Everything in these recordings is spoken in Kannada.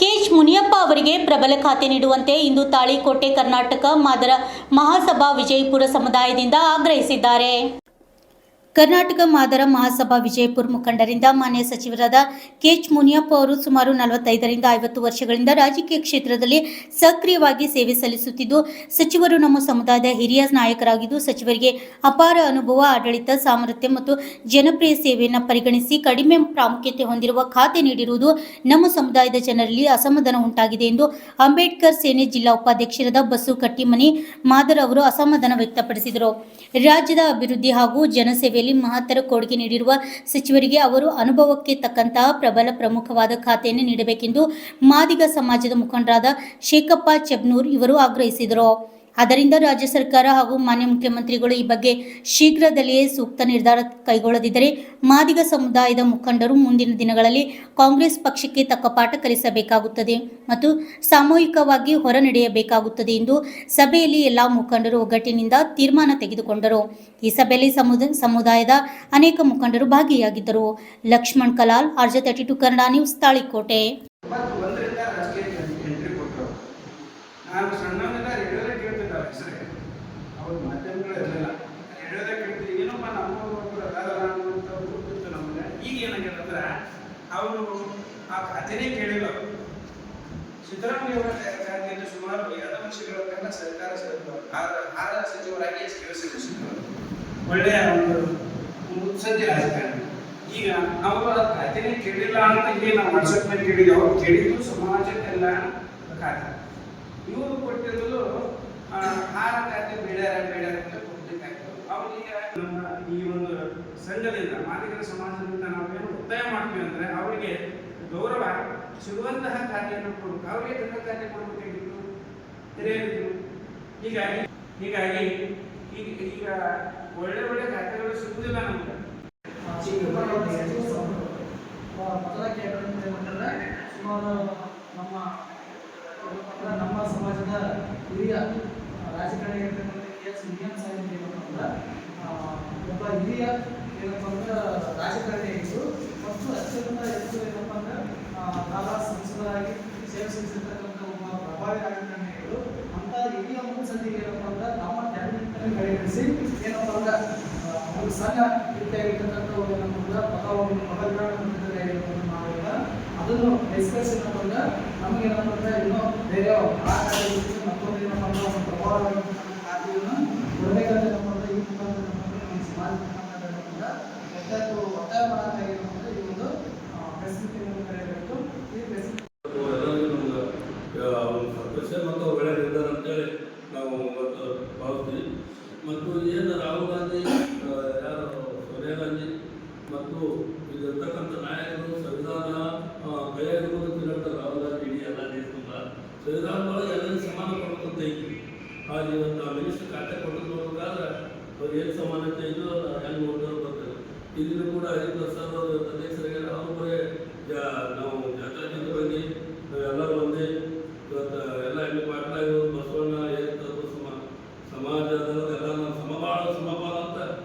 ಕೆಎಚ್ ಮುನಿಯಪ್ಪ ಅವರಿಗೆ ಪ್ರಬಲ ಖಾತೆ ನೀಡುವಂತೆ ಇಂದು ತಾಳಿಕೋಟೆ ಕರ್ನಾಟಕ ಮಾದರ ಮಹಾಸಭಾ ವಿಜಯಪುರ ಸಮುದಾಯದಿಂದ ಆಗ್ರಹಿಸಿದ್ದಾರೆ. ಕರ್ನಾಟಕ ಮಾದರ ಮಹಾಸಭಾ ವಿಜಯಪುರ ಮುಖಂಡರಿಂದ ಮಾನ್ಯ ಸಚಿವರಾದ ಕೆಎಚ್ ಮುನಿಯಪ್ಪ ಅವರು ಸುಮಾರು 45ರಿಂದ 50 ವರ್ಷಗಳಿಂದ ರಾಜಕೀಯ ಕ್ಷೇತ್ರದಲ್ಲಿ ಸಕ್ರಿಯವಾಗಿ ಸೇವೆ ಸಲ್ಲಿಸುತ್ತಿದ್ದು, ಸಚಿವರು ನಮ್ಮ ಸಮುದಾಯದ ಹಿರಿಯ ನಾಯಕರಾಗಿದ್ದು, ಸಚಿವರಿಗೆ ಅಪಾರ ಅನುಭವ, ಆಡಳಿತ ಸಾಮರ್ಥ್ಯ ಮತ್ತು ಜನಪ್ರಿಯ ಸೇವೆಯನ್ನು ಪರಿಗಣಿಸಿ ಕಡಿಮೆ ಪ್ರಾಮುಖ್ಯತೆ ಹೊಂದಿರುವ ಖಾತೆ ನೀಡಿರುವುದು ನಮ್ಮ ಸಮುದಾಯದ ಜನರಲ್ಲಿ ಅಸಮಾಧಾನ ಉಂಟಾಗಿದೆ ಎಂದು ಅಂಬೇಡ್ಕರ್ ಸೇನೆ ಜಿಲ್ಲಾ ಉಪಾಧ್ಯಕ್ಷರಾದ ಬಸು ಕಟ್ಟಿಮನಿ ಮಾದರ ಅವರು ಅಸಮಾಧಾನ ವ್ಯಕ್ತಪಡಿಸಿದರು. ರಾಜ್ಯದ ಅಭಿವೃದ್ಧಿ ಹಾಗೂ ಜನಸೇವೆಯಲ್ಲಿ ಮಹತ್ತರ ಕೊಡುಗೆ ನೀಡಿರುವ ಸಚಿವರಿಗೆ ಅವರು ಅನುಭವಕ್ಕೆ ತಕ್ಕಂತಹ ಪ್ರಮುಖವಾದ ಖಾತೆಯನ್ನು ನೀಡಬೇಕೆಂದು ಮಾದಿಗ ಸಮಾಜದ ಮುಖಂಡರಾದ ಶೇಖಪ್ಪ ಚೆಬ್ನೂರ್ ಇವರು ಆಗ್ರಹಿಸಿದರು. ಆದ್ದರಿಂದ ರಾಜ್ಯ ಸರ್ಕಾರ ಹಾಗೂ ಮಾನ್ಯ ಮುಖ್ಯಮಂತ್ರಿಗಳು ಈ ಬಗ್ಗೆ ಶೀಘ್ರದಲ್ಲಿಯೇ ಸೂಕ್ತ ನಿರ್ಧಾರ ಕೈಗೊಳ್ಳದಿದ್ದರೆ ಮಾದಿಗ ಸಮುದಾಯದ ಮುಖಂಡರು ಮುಂದಿನ ದಿನಗಳಲ್ಲಿ ಕಾಂಗ್ರೆಸ್ ಪಕ್ಷಕ್ಕೆ ತಕ್ಕ ಪಾಠ ಕಲಿಸಬೇಕಾಗುತ್ತದೆ ಮತ್ತು ಸಾಮೂಹಿಕವಾಗಿ ಹೊರನಡೆಯಬೇಕಾಗುತ್ತದೆ ಎಂದು ಸಭೆಯಲ್ಲಿ ಎಲ್ಲಾ ಮುಖಂಡರು ಒಗ್ಗಟ್ಟಿನಿಂದ ತೀರ್ಮಾನ ತೆಗೆದುಕೊಂಡರು. ಈ ಸಭೆಯಲ್ಲಿ ಸಮುದಾಯದ ಅನೇಕ ಮುಖಂಡರು ಭಾಗಿಯಾಗಿದ್ದರು. Lakshman Kalal, RJ32 Kannada news, Talikote. ನಾನು ಸಣ್ಣವನಿಂದ ರೇಡಿಯೋದಾಗ ಕೇಳ್ತಿದ್ದ ಹೆಸರೇ, ಅವ್ರ ಮಾಧ್ಯಮಗಳು ಇರಲಿಲ್ಲ. ರೇಡಿಯೋದಾಗ ಕೇಳ್ತಿದ್ದೆ, ಏನಪ್ಪ ನಮ್ಮೊಬ್ಬರು ಅದಾರಲ್ಲ ಅನ್ನುವಂಥ ಗೊತ್ತಿತ್ತು ನಮಗೆ. ಈಗ ಏನಾಗ್ಯದಂದ್ರೆ ಅವರು ಆ ಖಾತೆನೇ ಕೇಳಿಲ್ಲ. ಸಿದ್ದರಾಮಯ್ಯ ಅವರ ಖಾತೆಯನ್ನು ಸುಮಾರು 2 ವರ್ಷಗಳ ಕಾಲ ಸರ್ಕಾರ ಆಹಾರ ಸಚಿವರಾಗಿ ಸೇವೆ ಸಲ್ಲಿಸಿದರು. ಒಳ್ಳೆಯ ಒಂದು ಮುತ್ಸದ್ದಿ ರಾಜಕಾರಣಿ. ಈಗ ಅವರು ಆ ಖಾತೆನೇ ಕೇಳಿಲ್ಲ ಅಂತ ಇಲ್ಲಿ ನಾವು ವಾಟ್ಸಪ್ ಮೇಲೆ ಕೇಳಿದ್ವಿ. ಅವ್ರು ಕೇಳಿದ್ದು ಸಮಾಜ ಕಲ್ಯಾಣ ಖಾತೆ. ಇವರು ಕೊಟ್ಟಿರೋದು ಆಹಾರ ಖಾತೆ ಬೇಡ ಅಂತ ಕೊಟ್ಟಿದ್ದಾಯ್ತು. ಅವರಿಗೆ ನಮ್ಮ ಈ ಒಂದು ಸಂಘದಿಂದ ಮಾದಿಗರ ಸಮಾಜದಿಂದ ನಾವೇನು ಒತ್ತಾಯ ಮಾಡ್ತೀವಿ ಅಂದರೆ ಅವರಿಗೆ ಗೌರವ ಸಿಗುವಂತಹ ಖಾತೆಯನ್ನು ಕೊಡಬೇಕು. ಅವರಿಗೆ ಗಂಡ ಖಾತೆ ಕೊಡಬೇಕಾಗಿತ್ತು, ತೆರೆಯಲಿದ್ದು. ಹೀಗಾಗಿ ಈಗ ಒಳ್ಳೆ ಖಾತೆಗಳು ಸಿಗುವುದಿಲ್ಲ ನಮಗೆ. ಸುಮಾರು ನಮ್ಮ ಸಮಾಜದ ಹಿರಿಯ ರಾಜಕಾರಣಿ ಇರ್ತಕ್ಕಂಥ ಕೆಎಚ್ ಮುನಿಯಪ್ಪ ಸಾಹೇಬ್ ಏನಂತಂದ್ರೆ ಒಬ್ಬ ಹಿರಿಯ ಏನಪ್ಪ ಅಂದ್ರೆ ರಾಜಕಾರಣಿಯಾಗಿದ್ದು ಮತ್ತು ಅತ್ಯಂತ ಹೆಚ್ಚು ಏನಪ್ಪ ಅಂದ್ರೆ ಕಾಲ ಸಂಸದರಾಗಿ ಸೇವೆ ಸಲ್ಲಿಸಿರ್ತಕ್ಕಂಥ ಒಬ್ಬ ಪ್ರಭಾವಿ ರಾಜಕಾರಣಿಗಳು. ಅಂತ ಹಿರಿಯ ಮುನ್ಸಂದಿಗೆ ಏನಪ್ಪ ಅಂದ್ರೆ ನಮ್ಮ ಕ್ಯಾಬಿನೆಟ್ನಲ್ಲಿ ಪರಿಗಣಿಸಿ ಏನಪ್ಪ ಅಂದ್ರೆ ಒಂದು ಸಣ್ಣ ರೀತಿಯಾಗಿರ್ತಕ್ಕಂಥ ಒಂದು ನಮ್ಮ ಪದವಿಗಳನ್ನು ನಾವೆಲ್ಲ ಅದನ್ನು ಡಿಸ್ಕಸ್ ಏನಪ್ಪ ಅಂದ್ರೆ ನಮಗೆ ಏನಪ್ಪ ಅಂದ್ರೆ ಇನ್ನೂ ಬೇರೆ ಮತ್ತೊಂದು ಏನಪ್ಪ ಅಂದ್ರೆ ಒಂದು ಪ್ರಭಾವವಾಗಿರ್ತಕ್ಕಂಥ ಖಾತೆಯನ್ನು ಕೊಡಬೇಕಂತ ಏನಪ್ಪ ಅಂದ್ರೆ ಈ ಮುಖಾಂತರ ನಮ್ಮ ಸಮಾಜ ಮುಖಾಂತರ ಒತ್ತಾಯ ಮಾಡೋದಾಗಿರೋದು ಈ ಒಂದು ಪರಿಸ್ಥಿತಿಯನ್ನು ಕರೆಯಬೇಕು. ಈ ಪರಿಸ್ಥಿತಿ ಸಂತೋಷ ಮತ್ತು ಒಳ್ಳೆಯ ನಿರ್ಧಾರ ಅಂತೇಳಿ ನಾವು ಭಾವಿಸ್ತೀವಿ. ಮತ್ತು ಏನು ರಾಹುಲ್ ಗಾಂಧಿ, ಯಾರು ಸೋನಿಯಾ ಗಾಂಧಿ ಮತ್ತು ಇಲ್ಲಿರ್ತಕ್ಕಂಥ ನಾಯಕರು ಸಂವಿಧಾನ ಕೈಯಾಗಿರುವುದಕ್ಕೆ ರಾಹುಲ್ ಗಾಂಧಿ ಇಡೀ ಎಲ್ಲ ದೇಶದಿಂದ ಸಂವಿಧಾನದೊಳಗೆ ಎಲ್ಲರಿಗೂ ಸಮಾನ ಕೊಡಬೇಕಂತ ಐತಿ. ಹಾಗೆ ಇವತ್ತು ಆ ಮಿನಿಸ್ಟರ್ ಖಾತೆ ಕೊಟ್ಟು ನೋಡಬೇಕಾದ್ರೆ ಅವ್ರು ಏನು ಸಮಾನತೆ ಇದೆಯೋ ಅದು ಹೆಂಗೆ ನೋಡಿದ್ರು ಬರ್ತದೆ. ಇಲ್ಲಿನೂ ಕೂಡ ಹರಿಪ್ರಸಾದ್ ಅವರು ಅಧ್ಯಕ್ಷರಿಗೆ ಅವರು ಬರೀ ನಾವು ಜಾತ್ಯಾತೀತ ಬಗ್ಗೆ ಎಲ್ಲರೂ ಒಂದೇ ಇವತ್ತು ಎಲ್ಲ ಹೆಣ್ಣು ಪಾಟ್ಲಾಗಿ ಬಸವಣ್ಣ ಏರ್ತದ್ದು ಸಮಾಜದ ಎಲ್ಲ ನಾವು ಸಮಬಾಳ ಅಂತ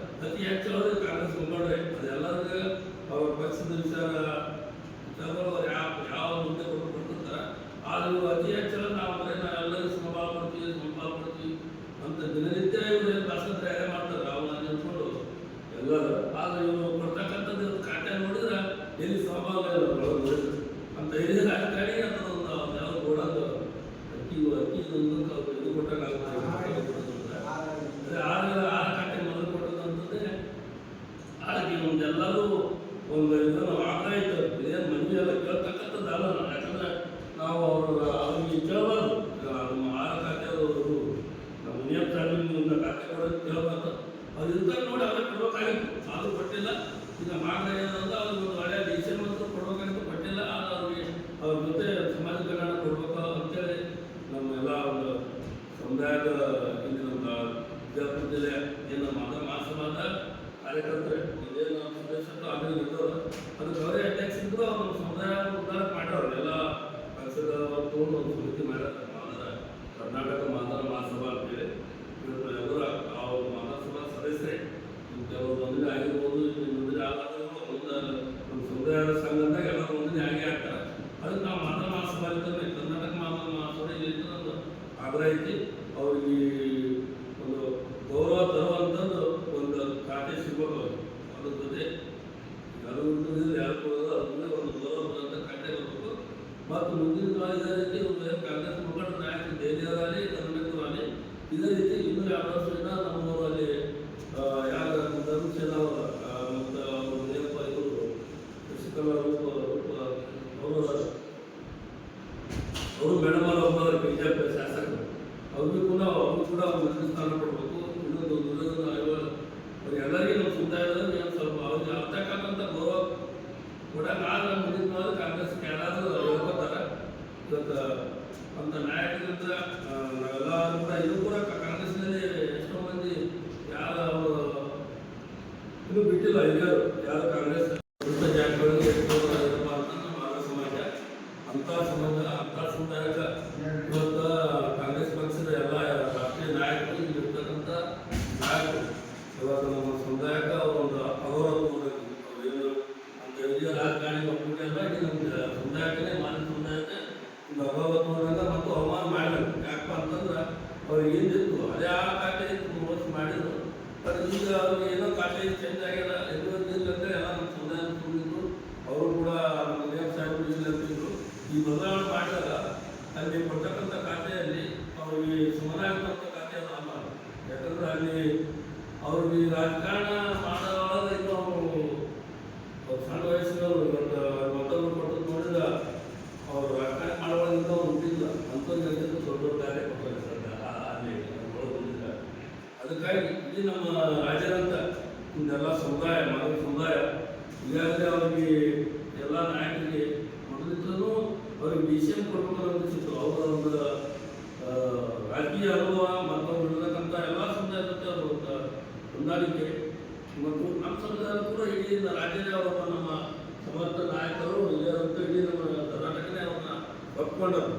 ಅತಿ ಹೆಚ್ಚು ಕಾಂಗ್ರೆಸ್ ಮುಖಂಡ್ರೆ ಅದೆಲ್ಲರಿಗೂ ಅವ್ರ ಪಕ್ಷದ ವಿಚಾರಗಳು ಯಾವ ಮುಂದೆ ಕೊಟ್ಟಿರ್ತಾರೆ. ಆದರೂ ಅತಿ ಹೆಚ್ಚು ನಾವು ಎಲ್ಲರಿಗೂ ಸಮಬಾಳ ಮಾಡ್ತೀವಿ ಅಂತ ದಿನನಿತ್ಯ ಇವರು ಭಾಷಣ ತಯಾರಿ ಮಾಡ್ತಾರೆ. ರಾಹುಲ್ ಗಾಂಧಿ ಅಂದ್ಕೊಂಡು ಎಲ್ಲರೂ ಆದರೆ ಇವರು ಕೊಡ್ತಕ್ಕಂಥದ್ದು ಖಾತೆ ನೋಡಿದ್ರೆ ಎಲ್ಲಿ ಸಮಬಾಳ ಅಂತ ಹಿರಿಯ ರಾಜಕಾರಣಿ ಅನ್ನೋದೊಂದು ಯಾವ ಗೋಡದು ಅಕ್ಕಿ ಇದು ಕೊಟ್ಟಾಗ ಆ ಖಾತೆ ಮೊದಲು ಕೊಟ್ಟದಂತಂದ್ರೆ ಹಾಗೆ ನಮ್ದೆಲ್ಲರೂ ಒಂದು ಇದನ್ನು ಆಗ್ತಾ ಇತ್ತು. ಇದೇನು ಮಂದಿ ಎಲ್ಲ ಕೇಳ್ತಕ್ಕಂಥದ್ದಲ್ಲ. ಯಾಕಂದ್ರೆ ನಾವು ಅವ್ರಿಗೆ ಕೇಳಬಾರ್ದು. ನಮ್ಮ ಆಹಾರ ಖಾತೆಯವರು ನಮ್ಮ ಮುನಿಯಪ್ಪ ಸಾಹೇಬಿನ ಖಾತೆ ಕೊಡೋದು ಕೇಳಬಾರ್ದು. ಅದು ಇರ್ತಾರೆ ನೋಡಿ ಅವ್ರಿಗೆ ಕೊಡಬೇಕಾಗಿತ್ತು, ಅದು ಕೊಟ್ಟಿಲ್ಲ. ಈಗ ಮಾಡಿದ್ರೆ ಏನಂದ್ರೆ ಅವ್ರಿಗೆ ಒಂದು ಒಳ್ಳೆಯ ಡಿಸಿಷನ್ ಮತ್ತು ಕೊಡಬೇಕಾಗಿತ್ತು, ಕೊಟ್ಟಿಲ್ಲ. ಅವ್ರಿಗೆ ಅವ್ರ ಜೊತೆ ಸಮಾಜ ಕಲ್ಯಾಣ ಕೊಡಬೇಕು ಅಂತೇಳಿ ನಮ್ಮೆಲ್ಲ ಒಂದು ಸಮುದಾಯದ ಇಲ್ಲಿ ನಮ್ಮ ವಿಜಯಪುರ ಜಿಲ್ಲೆ ಏನು ಮಹಾಸಭಾದ ಕಾರ್ಯಕರ್ತರು ಇದೇನು ಸಂದೇಶದ್ದು ಆಗಲಿ ಇದ್ದವರು ಅದಕ್ಕೆ ಅವರೇ ಅಧ್ಯಕ್ಷರಿದ್ರು. ಅವ್ರು ನಮ್ಮ ಸಮುದಾಯ ಉದ್ಧಾರ ಮಾಡೋರು ಎಲ್ಲ ಪಕ್ಷದ ತೊಗೊಂಡು ಒಂದು ಸಮಿತಿ ಮಾಡ್ಯಾರ. ಕರ್ನಾಟಕ ಮಾದರ ಮಹಾಸಭಾ ಅಂತೇಳಿ ಇವತ್ತು ಎಲ್ಲರೂ ಆ ಒಂದು ಮಹಾಸಭಾ ಸದಸ್ಯರೇ. ಕೆಲವರು ನೋಂದಣಿ ಆಗಿರ್ಬೋದು, ನೋಂದಣಿ ಆಗದಿರ್ಬೋದು, ನಮ್ಮ ಸಮುದಾಯದ ಸಂಘದಾಗ ಎಲ್ಲರೂ ನೋಂದಣಿ ಆಗೇ ಆಗ್ತಾರೆ. ಅದಕ್ಕೆ ನಾವು ಮಾದರ ಮಹಾಸಭಾ ಸಾಲಿತನೇ ಕರ್ನಾಟಕ ಮಹಾಸಭೆಯಲ್ಲಿ ಒಂದು ಆಗ್ರಹ ಐತಿ. ಅವ್ರಿಗೆ ಒಂದು ಗೌರವ ತರುವಂಥದ್ದು ಒಂದು ಖಾತೆ ಸಿಗಬೇಕು. ಅದ್ರ ಜೊತೆ ಯಾರು ಯಾರು ಕೊಡೋದು ಅದ್ರ ಒಂದು ಗೌರವ ಬರುವಂಥ ಖಾತೆ ಬರಬೇಕು. ಮತ್ತು ಮುಂದಿನ ದಿನ ಇದೇ ರೀತಿ ಕಾಂಗ್ರೆಸ್ ಮುಖಂಡ ನಾಯಕರು ದೆಹಲಿಯವರಲ್ಲಿ ಕರ್ನಾಟಕದಲ್ಲಿ ಇದೇ ರೀತಿ ಇನ್ನೂ ಯಾವ ವರ್ಷದಿಂದ ನಮ್ಮೂರಲ್ಲಿ ಯಾರ ಧರ್ಮಸೇನ ಮತ್ತು ಅವರು ಏನಪ್ಪ ಇವರು ಶಶಿಕಲಾ ಅವರು ಮೇಡಮ್ ಒಬ್ಬ ಬಿಜೆಪಿ ಶಾಸಕರು ಅವ್ರಿಗೂ ಕೂಡ ಮಂತ್ರಿ ಸ್ಥಾನ ಕೊಡಬೇಕು. ಇನ್ನೊಂದು ಎಲ್ಲರಿಗೂ ನಮ್ಮ ಸಮುದಾಯದಲ್ಲಿ ಏನು ಸ್ವಲ್ಪ ಅವ್ರಿಗೆ ಅರ್ಥಕ್ಕಂಥ ಗೌರವ ಕೊಡೋಕ್ಕಾಗ ಮುಂದಿನ ಕಾಂಗ್ರೆಸ್ ಯಾರಾದರೂ ಹೇಳ್ಕೊತಾರೆ. ಇವತ್ತು ಅಂತ ನಾಯಕರಿಂದ ನಾವೆಲ್ಲರೂ ಕೂಡ ಇದು ಕೂಡ ಕಾಂಗ್ರೆಸ್ನಲ್ಲಿ ಎಷ್ಟೋ ಮಂದಿ ಯಾರು ಇದು ಬಿಟ್ಟಿಲ್ಲ. ಈಗ ಯಾರು ಕಾಂಗ್ರೆಸ್ ಜಾತಿಗಳಿಗೆ ಏನಪ್ಪ ಅಂತ ನಮ್ಮ ಆರ್ಯ ಸಮಾಜ ಅಂಥ ಸಮುದಾಯಕ್ಕೆ ಇವತ್ತು ಕಾಂಗ್ರೆಸ್ ಪಕ್ಷದ ಎಲ್ಲ ರಾಷ್ಟ್ರೀಯ ನಾಯಕರು ಇಲ್ಲಿರ್ತಕ್ಕಂಥ ನಾಯಕರು ಇವಾಗ ನಮ್ಮ ಸಮುದಾಯಕ್ಕೆ ಅವರೊಂದು ಅಗೌರವ ತಗೋಬೇಕು. ಏನು ಅಂತ ಹಿರಿಯ ರಾಜಕಾರಣಿ ಒಬ್ಬರಿಗೆ ಅಲ್ಲ, ಇಡೀ ನಮ್ಮ ಸಮುದಾಯಕ್ಕೆ ಮಾನ್ಯ ಸಮುದಾಯಕ್ಕೆ ಒಂದು ಅಗೌರವ ತಗೊಂಡಾಗ ಮತ್ತು ಅವಮಾನ ಮಾಡಬೇಕು. ಯಾಕಪ್ಪ ಅಂತಂದ್ರೆ ಅವ್ರಿಗೆ ಏನಿತ್ತು ಅದೇ ಆ ಖಾತೆ ಇತ್ತು 3 ವರ್ಷ ಮಾಡಿದ್ರು. ಬಟ್ ಈಗ ಅವ್ರಿಗೆ ಏನೋ ಖಾತೆ ಚೇಂಜ್ ಆಗ್ಯದ ಅಂತೇಳಿ ಎಲ್ಲ ನಮ್ಮ ಸಮುದಾಯ ತುಂಬಿದ್ರು. ಅವರು ಕೂಡ ನಮ್ಮ ನೇಮ್ ಸಾಹೇಬರು ಇಲ್ಲ ಅಂತಿದ್ರು. ಈ ಬದಲಾವಣೆ ಮಾಡಿದಾಗ ಅಲ್ಲಿ ಕೊಡ್ತಕ್ಕಂಥ ಖಾತೆಯಲ್ಲಿ ಅವ್ರಿಗೆ ಸಮನಾಗಿರ್ತಕ್ಕಂಥ ಖಾತೆ ಅದು ಅಲ್ಲ. ಯಾಕಂದ್ರೆ ಅಲ್ಲಿ ಅವ್ರಿಗೆ ರಾಜಕಾರಣ ಮಾಡೋವಾಗ ಇನ್ನೂ ಸಣ್ಣ ವಯಸ್ಸಿನವರು ಮತ್ತೊಂದು ಕೊಟ್ಟು ನೋಡಿದ ಅವರು ರಾಜಕಾರಣ ಮಾಡೋವಾಗಿಂತ ಅವ್ರು ಹುಟ್ಟಿಲ್ಲ. ಅಂಥವ್ರಿಗೆ ದೊಡ್ಡ ದೊಡ್ಡ ಕಾರ್ಯ ಕೊಡ್ತಾರೆ ಅಲ್ಲಿ ಒಳಗೊಂಡಿಲ್ಲ. ಅದಕ್ಕಾಗಿ ಇಲ್ಲಿ ನಮ್ಮ ರಾಜ್ಯದಂತ ಇದೆಲ್ಲ ಸಮುದಾಯ ಮಾನವ ಸಮುದಾಯ ಈಗಾಗಲೇ ಅವರಿಗೆ ಎಲ್ಲ ನಾಯಕರಿಗೆ ಮೊದಲಿದ್ರೂ ಅವ್ರಿಗೆ BCM ಕೊಡಬೇಕು ಅನಿಸಿತ್ತು. ಅವರ ಒಂದು ರಾಜಕೀಯ ಅನುಭವ ಮತ್ತು ಇರತಕ್ಕಂಥ ಎಲ್ಲ ಸಮುದಾಯದ ಜೊತೆ ಅವರು ಹೊಂದಾಣಿಕೆ ಮತ್ತು ನಮ್ಮ ಸಮುದಾಯ ಕೂಡ ಇಡೀ ರಾಜ್ಯದ ಅವರ ನಮ್ಮ ಸಮರ್ಥ ನಾಯಕರು ಇಲ್ಲದಂತೂ ಇಡೀ ನಮ್ಮ ಕರ್ನಾಟಕನೇ ಅವ್ರನ್ನ ಒಪ್ಕೊಂಡರು.